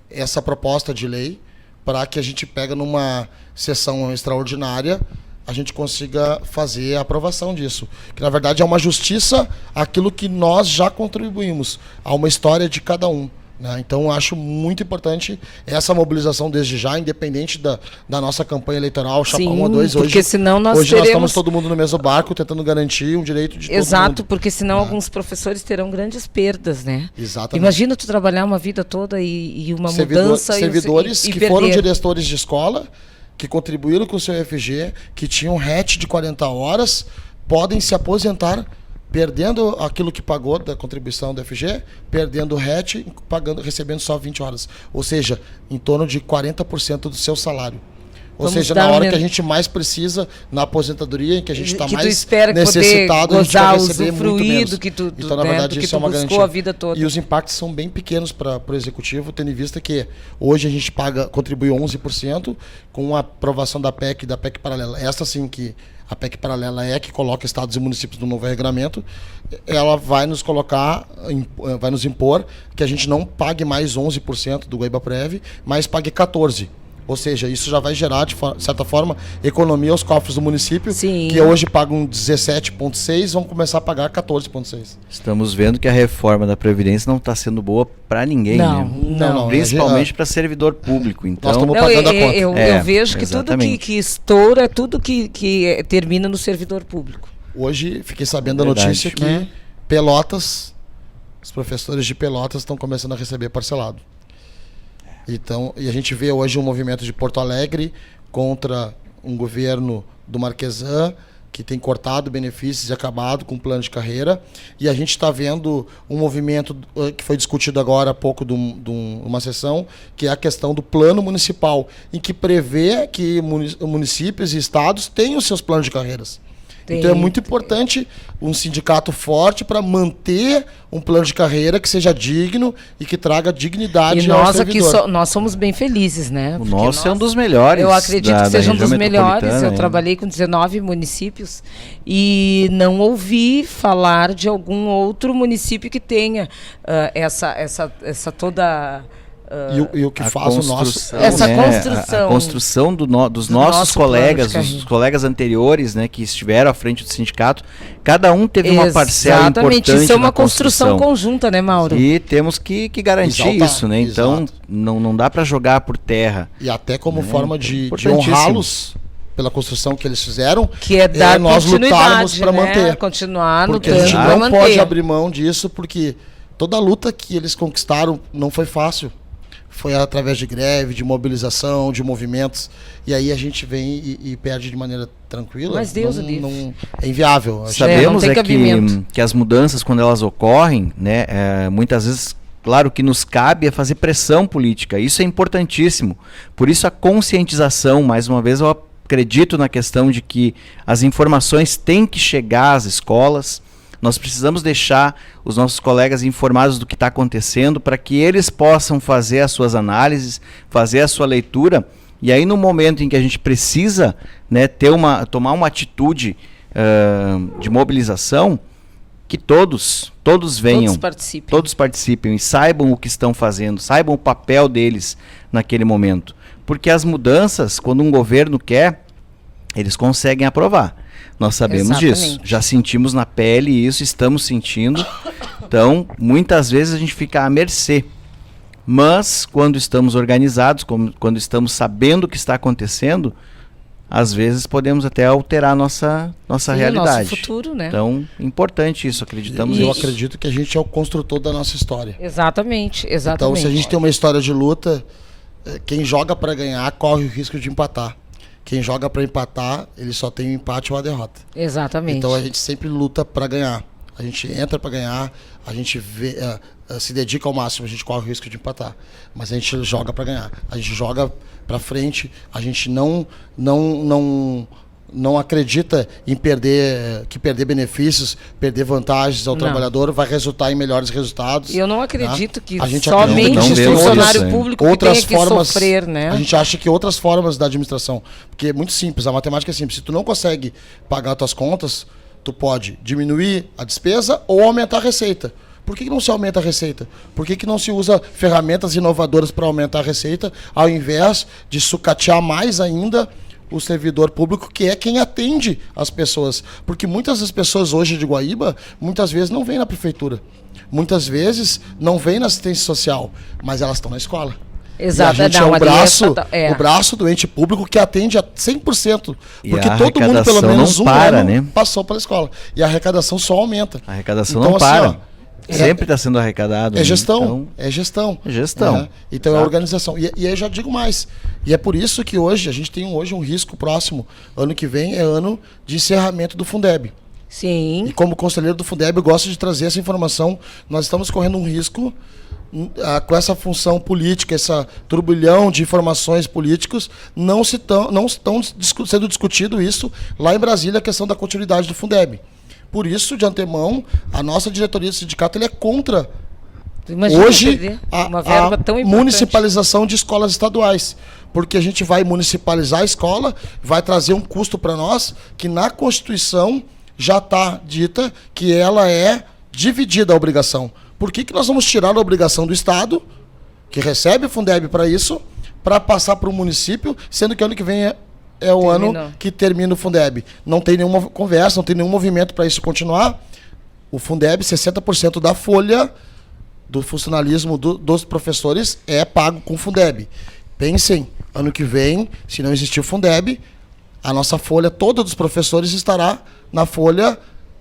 Speaker 2: essa proposta de lei, para que a gente pegue numa sessão extraordinária, a gente consiga fazer a aprovação disso. Que, na verdade, é uma justiça àquilo que nós já contribuímos, a uma história de cada um, né? Então, eu acho muito importante essa mobilização desde já, independente da nossa campanha eleitoral, Chapa 1 a 2.
Speaker 1: Porque senão nós
Speaker 2: hoje nós estamos todo mundo no mesmo barco, tentando garantir um direito de todo mundo.
Speaker 1: Exato, porque senão alguns professores terão grandes perdas, né?
Speaker 2: Exatamente.
Speaker 1: Imagina tu trabalhar uma vida toda e uma mudança...
Speaker 2: Servidores que foram diretores de escola, que contribuíram com o seu FG, que tinham RET de 40 horas, podem se aposentar perdendo aquilo que pagou da contribuição do FG, perdendo o RET, recebendo só 20 horas. Ou seja, em torno de 40% do seu salário. Ou seja, na hora que a gente mais precisa, na aposentadoria, em que a gente está mais necessitado, a gente vai receber muito menos. Então, na verdade, isso é uma garantia.
Speaker 1: A vida toda.
Speaker 2: E os impactos são bem pequenos para o Executivo, tendo em vista que hoje a gente contribui 11% com a aprovação da PEC e da PEC paralela. Essa sim que a PEC paralela que coloca estados e municípios no novo regulamento, ela vai nos vai nos impor que a gente não pague mais 11% do Guaibaprev, mas pague 14%. Ou seja, isso já vai gerar, de certa forma, economia aos cofres do município,
Speaker 1: sim,
Speaker 2: que hoje pagam 17,6%, vão começar a pagar 14,6%.
Speaker 3: Estamos vendo que a reforma da Previdência não está sendo boa para ninguém.
Speaker 1: Não.
Speaker 3: Principalmente para servidor público. Então,
Speaker 2: nós estamos pagando a conta.
Speaker 1: Eu vejo que exatamente. Tudo que estoura é tudo que termina no servidor público.
Speaker 2: Hoje, fiquei sabendo da notícia que Pelotas, os professores de Pelotas estão começando a receber parcelado. Então, e a gente vê hoje um movimento de Porto Alegre contra um governo do Marquesan que tem cortado benefícios e acabado com o plano de carreira. E a gente está vendo um movimento que foi discutido agora há pouco de uma sessão, que é a questão do plano municipal, em que prevê que municípios e estados tenham os seus planos de carreiras. Então é muito importante um sindicato forte para manter um plano de carreira que seja digno e que traga dignidade ao servidor.
Speaker 1: Aqui nós somos bem felizes, né?
Speaker 3: O nosso é um dos melhores.
Speaker 1: Eu acredito que seja um dos melhores. Eu trabalhei com 19 municípios e não ouvi falar de algum outro município que tenha essa toda...
Speaker 2: E o que faz o nosso...
Speaker 1: Essa construção.
Speaker 3: A construção dos nossos colegas, os colegas anteriores, né, que estiveram à frente do sindicato, cada um teve uma parcela importante. Isso é uma construção
Speaker 1: conjunta, né, Mauro?
Speaker 3: E temos que garantir isso, né? Então, não dá para jogar por terra.
Speaker 2: E até como forma de honrá-los, pela construção que eles fizeram,
Speaker 1: Que é dar
Speaker 2: nós lutarmos
Speaker 1: continuidade,
Speaker 2: para
Speaker 1: né?
Speaker 2: manter.
Speaker 1: Continuar
Speaker 2: Porque a
Speaker 1: lutando
Speaker 2: gente
Speaker 1: para
Speaker 2: não
Speaker 1: manter.
Speaker 2: pode abrir mão disso, porque toda a luta que eles conquistaram não foi fácil. Foi através de greve, de mobilização, de movimentos. E aí a gente vem e perde de maneira tranquila.
Speaker 1: Mas Deus
Speaker 2: não,
Speaker 1: o livre.
Speaker 2: não, é inviável.
Speaker 1: não
Speaker 3: Sabemos
Speaker 1: tem cabimento.
Speaker 3: que as mudanças, quando elas ocorrem, né, muitas vezes, claro, que nos cabe é fazer pressão política. Isso é importantíssimo. Por isso a conscientização, mais uma vez, eu acredito na questão de que as informações têm que chegar às escolas. Nós precisamos deixar os nossos colegas informados do que está acontecendo para que eles possam fazer as suas análises, fazer a sua leitura. E aí, no momento em que a gente precisa, né, tomar uma atitude de mobilização, que todos venham, todos participem e saibam o que estão fazendo, saibam o papel deles naquele momento. Porque as mudanças, quando um governo quer, eles conseguem aprovar. Nós sabemos disso, já sentimos na pele isso, estamos sentindo. Então, muitas vezes a gente fica à mercê. Mas, quando estamos organizados, quando estamos sabendo o que está acontecendo, às vezes podemos até alterar a nossa realidade.
Speaker 1: Nosso futuro, né?
Speaker 3: Então, importante isso, acreditamos nisso.
Speaker 2: Eu acredito que a gente é o construtor da nossa história.
Speaker 1: Exatamente.
Speaker 2: Então, se a gente tem uma história de luta, quem joga para ganhar corre o risco de empatar. Quem joga para empatar, ele só tem um empate ou a derrota.
Speaker 1: Exatamente.
Speaker 2: Então a gente sempre luta para ganhar. A gente entra para ganhar, a gente se dedica ao máximo, a gente corre o risco de empatar. Mas a gente joga para ganhar. A gente joga para frente, a gente não acredita em perder benefícios, perder vantagens ao trabalhador, vai resultar em melhores resultados.
Speaker 1: Eu não acredito que
Speaker 2: a gente
Speaker 1: somente
Speaker 2: acredita
Speaker 1: o funcionário público que tenha que sofrer, né?
Speaker 2: A gente acha que outras formas da administração, porque é muito simples, a matemática é simples. Se tu não consegue pagar as tuas contas, tu pode diminuir a despesa ou aumentar a receita. Por que não se aumenta a receita? Por que não se usa ferramentas inovadoras para aumentar a receita, ao invés de sucatear mais ainda o servidor público, que é quem atende as pessoas? Porque muitas das pessoas hoje de Guaíba, muitas vezes não vêm na prefeitura. Muitas vezes não vêm na assistência social, mas elas estão na escola.
Speaker 1: Exato,
Speaker 2: e a gente o braço do ente público que atende a 100%. Porque todo mundo, pelo menos um ano, passou pela escola. E a arrecadação só aumenta.
Speaker 3: A arrecadação não para. Sempre está sendo arrecadado.
Speaker 2: É gestão. É gestão. Então é organização. E aí eu já digo mais. E é por isso que hoje, a gente tem um risco próximo. Ano que vem é ano de encerramento do Fundeb.
Speaker 1: Sim.
Speaker 2: E como conselheiro do Fundeb, eu gosto de trazer essa informação. Nós estamos correndo um risco com essa função política, essa turbilhão de informações políticos, não estão sendo discutido isso lá em Brasília, a questão da continuidade do Fundeb. Por isso, de antemão, a nossa diretoria do sindicato é contra hoje a municipalização de escolas estaduais. Porque a gente vai municipalizar a escola, vai trazer um custo para nós, que na Constituição já está dita que ela é dividida a obrigação. Por que nós vamos tirar a obrigação do Estado, que recebe o Fundeb para isso, para passar para o município, sendo que ano que vem é o ano que termina o Fundeb? Não tem nenhuma conversa, não tem nenhum movimento para isso continuar. O Fundeb, 60% da folha do funcionalismo dos professores é pago com Fundeb. Pensem, ano que vem, se não existir o Fundeb, a nossa folha toda dos professores estará na folha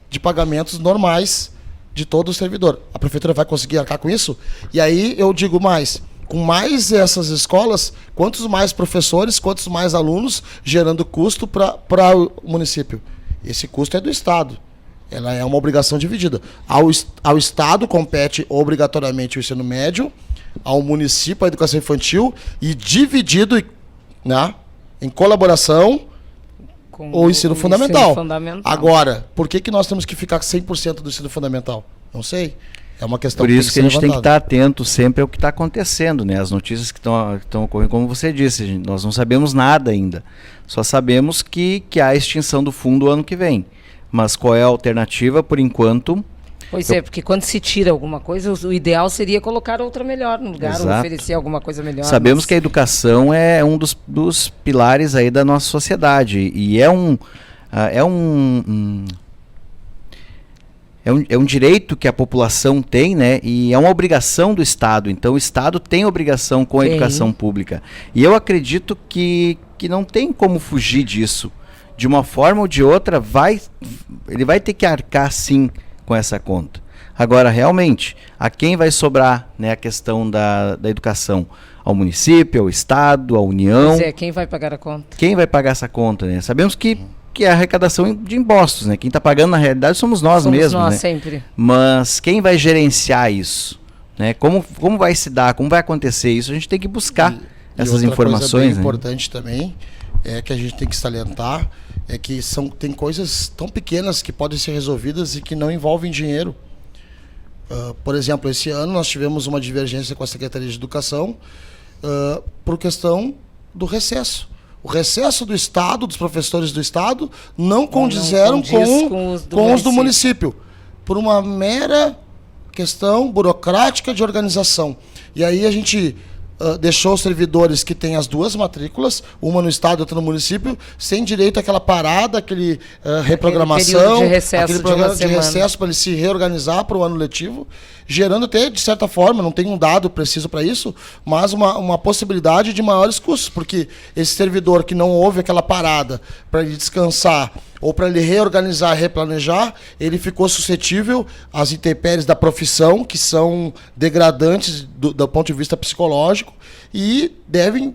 Speaker 2: de pagamentos normais de todo o servidor. A prefeitura vai conseguir arcar com isso? E aí eu digo mais, com mais essas escolas, quantos mais professores, quantos mais alunos, gerando custo para o município? Esse custo é do Estado. Ela é uma obrigação dividida. Ao Estado compete obrigatoriamente o ensino médio, ao município a educação infantil, e dividido, né, em colaboração com o ensino fundamental. Agora, por que nós temos que ficar com 100% do ensino fundamental? Não sei. É uma questão.
Speaker 3: Por isso que a gente tem que estar atento sempre ao que está acontecendo, né? As notícias que estão ocorrendo, como você disse, nós não sabemos nada ainda. Só sabemos que há a extinção do fundo ano que vem. Mas qual é a alternativa, por enquanto?
Speaker 1: Pois é, porque quando se tira alguma coisa, o ideal seria colocar outra melhor no lugar, ou oferecer alguma coisa melhor.
Speaker 3: Sabemos que a educação é um dos pilares aí da nossa sociedade, e é um direito que a população tem, né? E é uma obrigação do Estado. Então o Estado tem obrigação com a educação pública. E eu acredito que que não tem como fugir disso. De uma forma ou de outra, ele vai ter que arcar sim com essa conta. Agora, realmente, a quem vai sobrar, né, a questão da educação? Ao município, ao Estado, à União?
Speaker 1: Quem vai pagar a conta?
Speaker 3: Quem vai pagar essa conta, né? Sabemos que é a arrecadação de impostos, né? Quem está pagando, na realidade, somos nós mesmos,
Speaker 1: nós,
Speaker 3: né?
Speaker 1: sempre.
Speaker 3: Mas quem vai gerenciar isso? Né? Como vai se dar? Como vai acontecer isso? A gente tem que buscar essas informações.
Speaker 2: Coisa bem
Speaker 3: né?
Speaker 2: importante também é que a gente tem que salientar é que tem coisas tão pequenas que podem ser resolvidas e que não envolvem dinheiro. Por exemplo, esse ano nós tivemos uma divergência com a Secretaria de Educação por questão do recesso. O recesso do Estado, dos professores do Estado, não condizeram com os do município, por uma mera questão burocrática de organização. E aí a gente deixou os servidores que têm as duas matrículas, uma no Estado e outra no município, sem direito àquela parada, aquele reprogramação, aquele programa de recesso para ele se reorganizar para o ano letivo, gerando até, de certa forma, não tem um dado preciso para isso, mas uma possibilidade de maiores custos, porque esse servidor que não houve aquela parada para ele descansar ou para ele reorganizar, replanejar, ele ficou suscetível às intempéries da profissão, que são degradantes do ponto de vista psicológico, e devem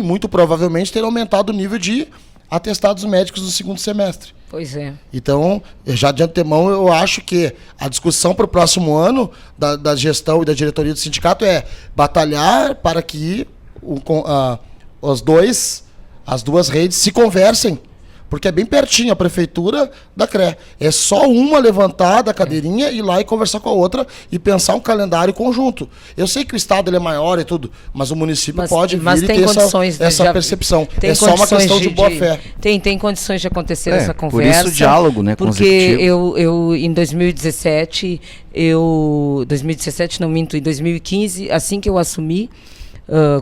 Speaker 2: muito provavelmente ter aumentado o nível de atestados médicos no segundo semestre.
Speaker 1: Pois é.
Speaker 2: Então, já de antemão, eu acho que a discussão para o próximo ano da gestão e da diretoria do sindicato é batalhar para que as duas redes se conversem, porque é bem pertinho a prefeitura da CRE. É só uma levantar da cadeirinha, ir lá e conversar com a outra e pensar um calendário conjunto. Eu sei que o Estado ele é maior e tudo, mas o município pode vir e ter essa percepção. É só uma questão de boa fé.
Speaker 1: Tem condições de acontecer essa conversa.
Speaker 3: Por isso o diálogo, né,
Speaker 1: porque eu em 2017, não minto, em 2015, assim que eu assumi,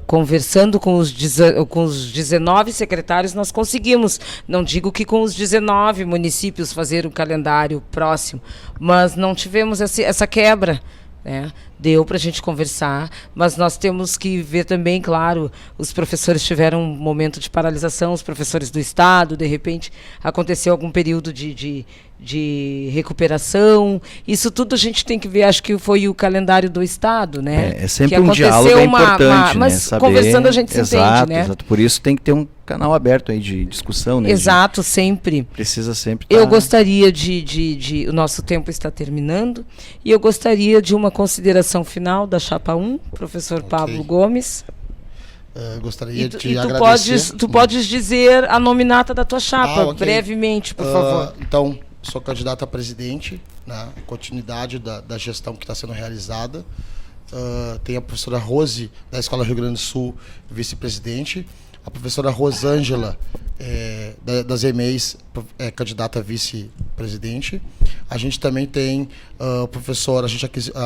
Speaker 1: conversando com os 19 secretários, nós conseguimos, não digo que com os 19 municípios fazer um calendário próximo, mas não tivemos essa quebra, né? Deu para a gente conversar, mas nós temos que ver também, claro, os professores tiveram um momento de paralisação, os professores do Estado, de repente aconteceu algum período de recuperação, isso tudo a gente tem que ver, acho que foi o calendário do Estado, né?
Speaker 3: É sempre um diálogo importante,
Speaker 1: mas
Speaker 3: né? Saber,
Speaker 1: conversando a gente se entende, né?
Speaker 3: Exato, por isso tem que ter um canal aberto aí de discussão, né?
Speaker 1: Exato, sempre.
Speaker 3: Precisa sempre
Speaker 1: Eu gostaria o nosso tempo está terminando, e eu gostaria de uma consideração final da Chapa 1, professor Pablo Gomes.
Speaker 2: Gostaria de agradecer.
Speaker 1: Tu podes dizer a nominata da tua chapa, brevemente, por favor.
Speaker 2: Então, sou candidato a presidente, né, continuidade da gestão que está sendo realizada. Tem a professora Rose, da Escola Rio Grande do Sul, vice-presidente. A professora Rosângela, das EMEIs, candidata a vice-presidente. A gente também tem o professor,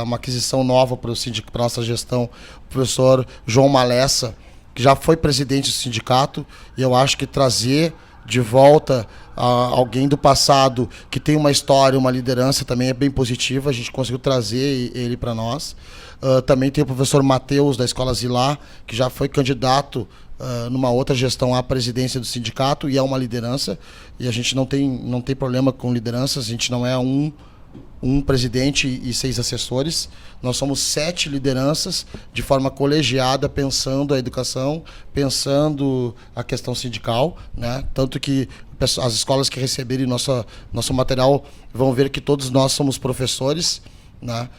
Speaker 2: uma aquisição nova para a nossa gestão, o professor João Malessa, que já foi presidente do sindicato, e eu acho que trazer de volta alguém do passado que tem uma história, uma liderança também é bem positiva, a gente conseguiu trazer ele para nós. Também tem o professor Matheus, da Escola Zilá, que já foi candidato numa outra gestão à presidência do sindicato e é uma liderança, e a gente não tem problema com lideranças, a gente não é um presidente e 6 assessores, nós somos 7 lideranças de forma colegiada, pensando a educação, pensando a questão sindical, né? Tanto que as escolas que receberem nosso material vão ver que todos nós somos professores, né?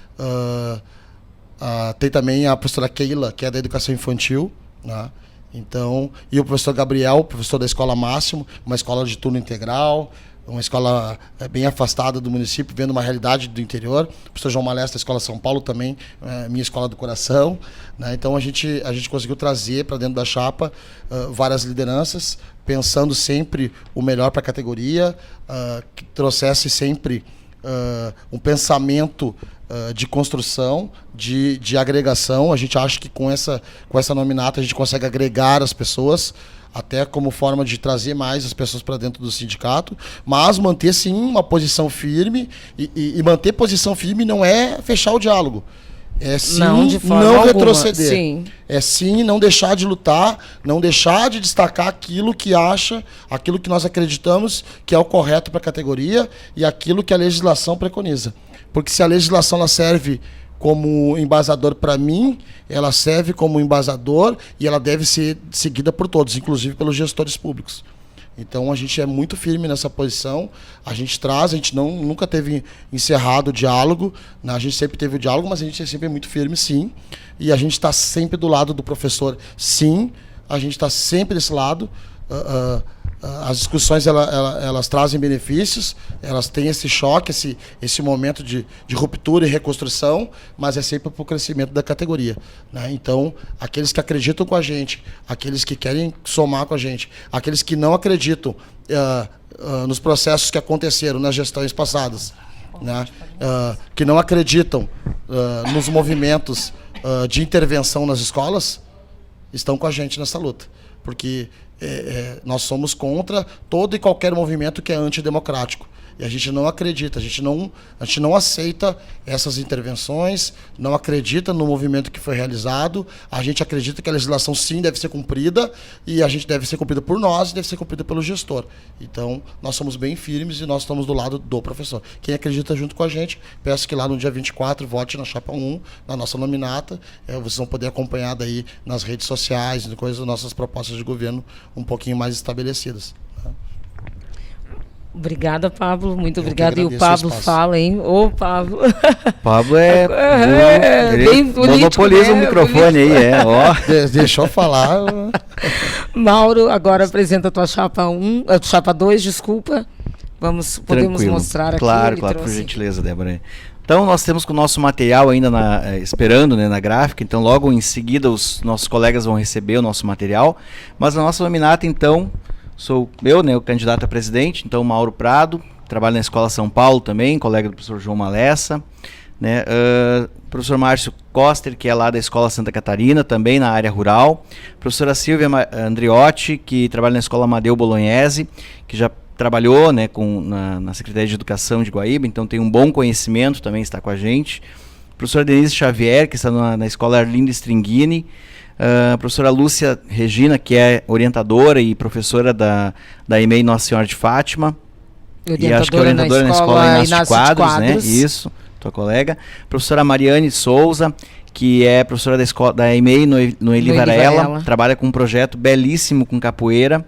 Speaker 2: Tem também a professora Keila, que é da educação infantil, né? Então, e o professor Gabriel, professor da Escola Máximo, uma escola de turno integral, uma escola bem afastada do município, vendo uma realidade do interior. O professor João Malessa, da Escola São Paulo, também, minha escola do coração, né? Então, a gente conseguiu trazer para dentro da chapa várias lideranças, pensando sempre o melhor para a categoria, que trouxesse sempre um pensamento de construção, de agregação. A gente acha que com essa nominata a gente consegue agregar as pessoas, até como forma de trazer mais as pessoas para dentro do sindicato, mas manter sim uma posição firme, e manter posição firme não é fechar o diálogo. É sim
Speaker 1: Não, de forma
Speaker 2: não
Speaker 1: alguma.
Speaker 2: retroceder.
Speaker 1: Sim.
Speaker 2: É sim não deixar de lutar, não deixar de destacar aquilo que acha, aquilo que nós acreditamos que é o correto para a categoria e aquilo que a legislação preconiza. Porque se a legislação ela serve como embasador para mim, ela serve como embasador e ela deve ser seguida por todos, inclusive pelos gestores públicos. Então a gente é muito firme nessa posição, a gente nunca teve encerrado o diálogo, né? A gente sempre teve o diálogo, mas a gente é sempre muito firme, sim, e a gente está sempre do lado do professor, sim, a gente está sempre desse lado. As discussões elas trazem benefícios, elas têm esse choque, esse momento de ruptura e reconstrução, mas é sempre para o crescimento da categoria, né? Então, aqueles que acreditam com a gente, aqueles que querem somar com a gente, aqueles que não acreditam nos processos que aconteceram nas gestões passadas, né? Que não acreditam nos movimentos de intervenção nas escolas, estão com a gente nessa luta, porque nós somos contra todo e qualquer movimento que é antidemocrático. E a gente não acredita, a gente não aceita essas intervenções, não acredita no movimento que foi realizado, a gente acredita que a legislação sim deve ser cumprida, e a gente deve ser cumprida por nós e deve ser cumprida pelo gestor. Então, nós somos bem firmes e nós estamos do lado do professor. Quem acredita junto com a gente, peço que lá no dia 24 vote na chapa 1, na nossa nominata. Vocês vão poder acompanhar daí nas redes sociais, coisas das nossas propostas de governo um pouquinho mais estabelecidas.
Speaker 1: Obrigada, Pablo. Muito obrigada. E o Pablo fala, hein? Ô, Pablo.
Speaker 3: Pablo
Speaker 1: bem político,
Speaker 3: monopoliza o microfone aí, ó.
Speaker 2: Deixa eu falar.
Speaker 1: Mauro, agora apresenta a tua chapa 1, chapa 2, desculpa. Podemos mostrar aqui.
Speaker 3: Claro, por gentileza, Débora. Então, nós temos com o nosso material ainda esperando, né, na gráfica, então logo em seguida os nossos colegas vão receber o nosso material, mas a nossa nominata, então, sou eu, né, o candidato a presidente, então Mauro Prado, trabalho na Escola São Paulo também, colega do professor João Malessa, né, professor Márcio Koster, que é lá da Escola Santa Catarina, também na área rural, professora Silvia Andriotti, que trabalha na Escola Amadeu Bolognese, que já trabalhou, né, na Secretaria de Educação de Guaíba, então tem um bom conhecimento, também está com a gente. Professora Denise Xavier, que está na Escola Arlindo Stringini. Professora Lúcia Regina, que é orientadora e professora da EMEI Nossa Senhora de Fátima. E acho que é orientadora na Escola Inácio de Quadros, né? Isso, tua colega. Professora Mariane Souza, que é professora da EMEI no Eli Varela, trabalha com um projeto belíssimo com capoeira.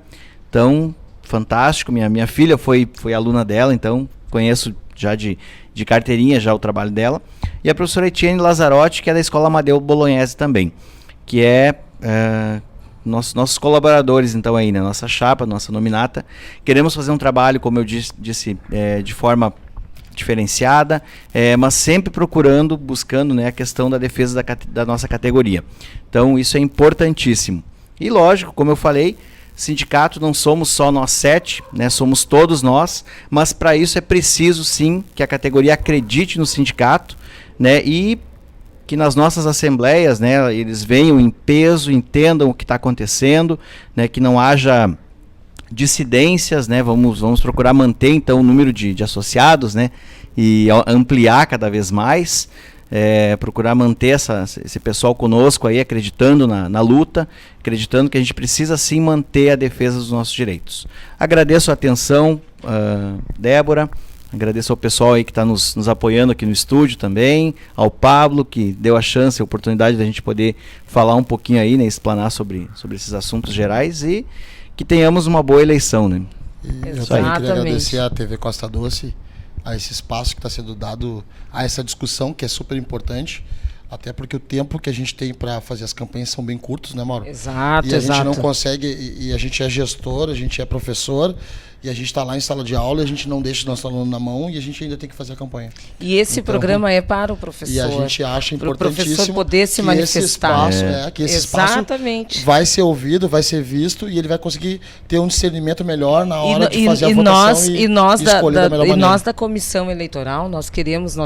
Speaker 3: Então, fantástico. Minha filha foi aluna dela, então conheço já de carteirinha já o trabalho dela. E a professora Etienne Lazzarotti, que é da Escola Amadeu Bolognese também, que é nossos colaboradores, então, aí, na nossa chapa, nossa nominata. Queremos fazer um trabalho, como eu disse de forma diferenciada, mas sempre buscando, né, a questão da defesa da nossa categoria. Então, isso é importantíssimo. E, lógico, como eu falei, sindicato não somos só nós 7, né, somos todos nós, mas para isso é preciso, sim, que a categoria acredite no sindicato, né, e que nas nossas assembleias, né, eles venham em peso, entendam o que está acontecendo, né, que não haja dissidências, né, vamos procurar manter então o número de associados, né, e ampliar cada vez mais, procurar manter esse pessoal conosco aí, acreditando na luta, acreditando que a gente precisa sim manter a defesa dos nossos direitos. Agradeço a atenção, Débora. Agradeço ao pessoal aí que está nos apoiando aqui no estúdio também, ao Pablo, que deu a chance, a oportunidade da gente poder falar um pouquinho aí, né, explanar sobre esses assuntos gerais, e que tenhamos uma boa eleição, né?
Speaker 2: E eu também queria agradecer à TV Costa Doce, a esse espaço que está sendo dado a essa discussão, que é super importante, até porque o tempo que a gente tem para fazer as campanhas são bem curtos, né, Mauro?
Speaker 1: Exato,
Speaker 2: e a gente não consegue, e a gente é gestor, a gente é professor, e a gente está lá em sala de aula, e a gente não deixa o nosso aluno na mão, e a gente ainda tem que fazer a campanha.
Speaker 1: E esse programa é para o professor.
Speaker 2: E a gente acha importantíssimo
Speaker 1: para o professor poder se manifestar.
Speaker 2: Que esse espaço vai ser ouvido, vai ser visto, e ele vai conseguir ter um discernimento melhor na hora de fazer a votação e escolher da melhor maneira.
Speaker 1: E nós da comissão eleitoral, nós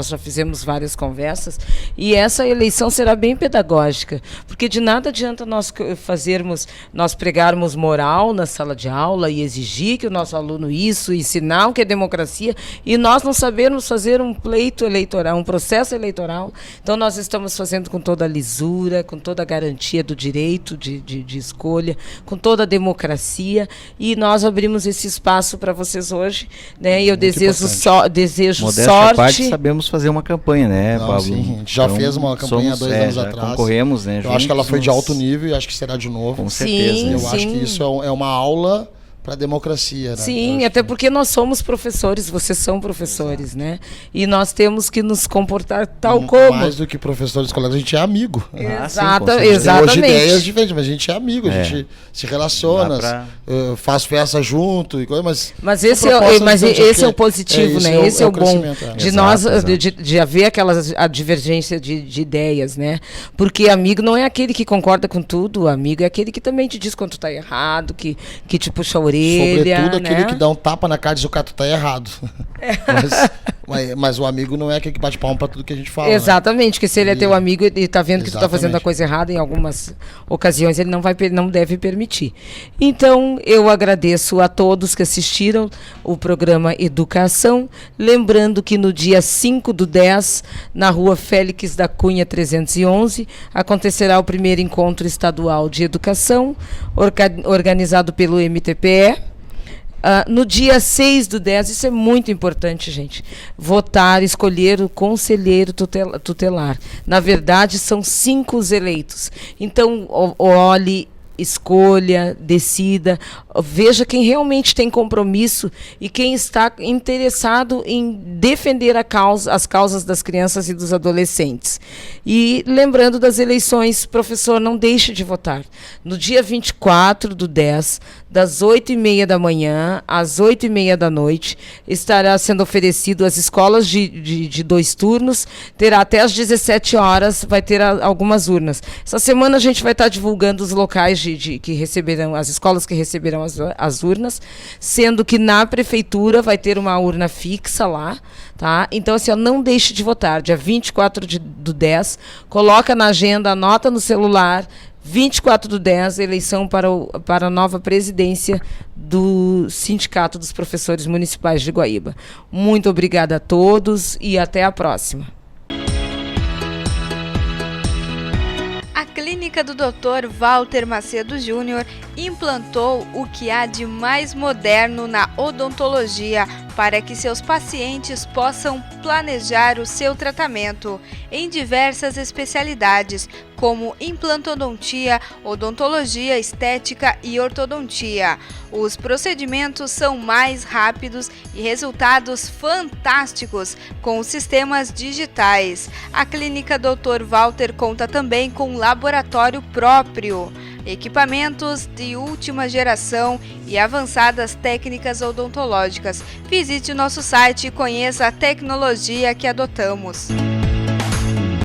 Speaker 1: já fizemos várias conversas, e essa eleição será bem pedagógica, porque de nada adianta nós pregarmos moral na sala de aula e exigir que o nosso aluno ensinar o que é democracia, e nós não sabermos fazer um pleito eleitoral, um processo eleitoral. Então nós estamos fazendo com toda a lisura, com toda a garantia do direito de escolha, com toda a democracia, e nós abrimos esse espaço para vocês hoje, né? E eu desejo sorte.
Speaker 3: Parte, sabemos fazer uma campanha, né,
Speaker 2: Não,
Speaker 3: Pablo?
Speaker 2: sim, a gente já fez uma campanha há 2 anos atrás.
Speaker 3: Concorremos, né?
Speaker 2: Eu acho que ela foi de alto nível e acho que será de novo.
Speaker 3: Com certeza.
Speaker 2: Eu acho que isso é uma aula para a democracia, né?
Speaker 1: Sim, até porque nós somos professores, vocês são professores, né? E nós temos que nos comportar tal como.
Speaker 2: Mais do que professores, colegas, a gente é amigo.
Speaker 1: Exatamente.
Speaker 2: Hoje ideias diferentes, mas a gente é amigo, a gente se relaciona, faz festa junto e coisa, mas
Speaker 1: esse é o positivo, né? Esse é o bom de nós, de haver a divergência de ideias, né? Porque amigo não é aquele que concorda com tudo, amigo é aquele que também te diz quando tu tá errado, que te puxa a orelha.
Speaker 2: Sobretudo
Speaker 1: né?
Speaker 2: aquele que dá um tapa na cara e diz o cara tu tá errado. Mas o amigo não é aquele que bate palma pra tudo que a gente fala.
Speaker 1: Exatamente, que se ele é teu amigo e tá vendo que tu tá fazendo a coisa errada, em algumas ocasiões ele não deve permitir. Então, eu agradeço a todos que assistiram o programa Educação, lembrando que no dia 5/10, na rua Félix da Cunha 311, acontecerá o primeiro encontro estadual de educação, organizado pelo MTPE. No dia 6/10, isso é muito importante, gente, votar, escolher o conselheiro tutelar. Na verdade, são 5 os eleitos. Então, olhe, escolha, decida, veja quem realmente tem compromisso e quem está interessado em defender as causas das crianças e dos adolescentes. E lembrando das eleições, professor, não deixe de votar. No dia 24/10, das 8h30 da manhã às 8h30 da noite, estará sendo oferecido às escolas de 2 turnos, terá até às 17 horas, vai ter algumas urnas. Essa semana a gente vai estar divulgando os locais que receberão, as escolas que receberão as urnas, sendo que na prefeitura vai ter uma urna fixa lá, tá? Então, assim, não deixe de votar. Dia 24/10, coloca na agenda, anota no celular, 24/10, eleição para a nova presidência do Sindicato dos Professores Municipais de Guaíba. Muito obrigada a todos e até a próxima.
Speaker 4: A clínica do Dr. Walter Macedo Júnior implantou o que há de mais moderno na odontologia para que seus pacientes possam planejar o seu tratamento em diversas especialidades, como implantodontia, odontologia, estética e ortodontia. Os procedimentos são mais rápidos e resultados fantásticos com os sistemas digitais. A clínica Dr. Walter conta também com um laboratório próprio, equipamentos de última geração e avançadas técnicas odontológicas. Visite nosso site e conheça a tecnologia que adotamos.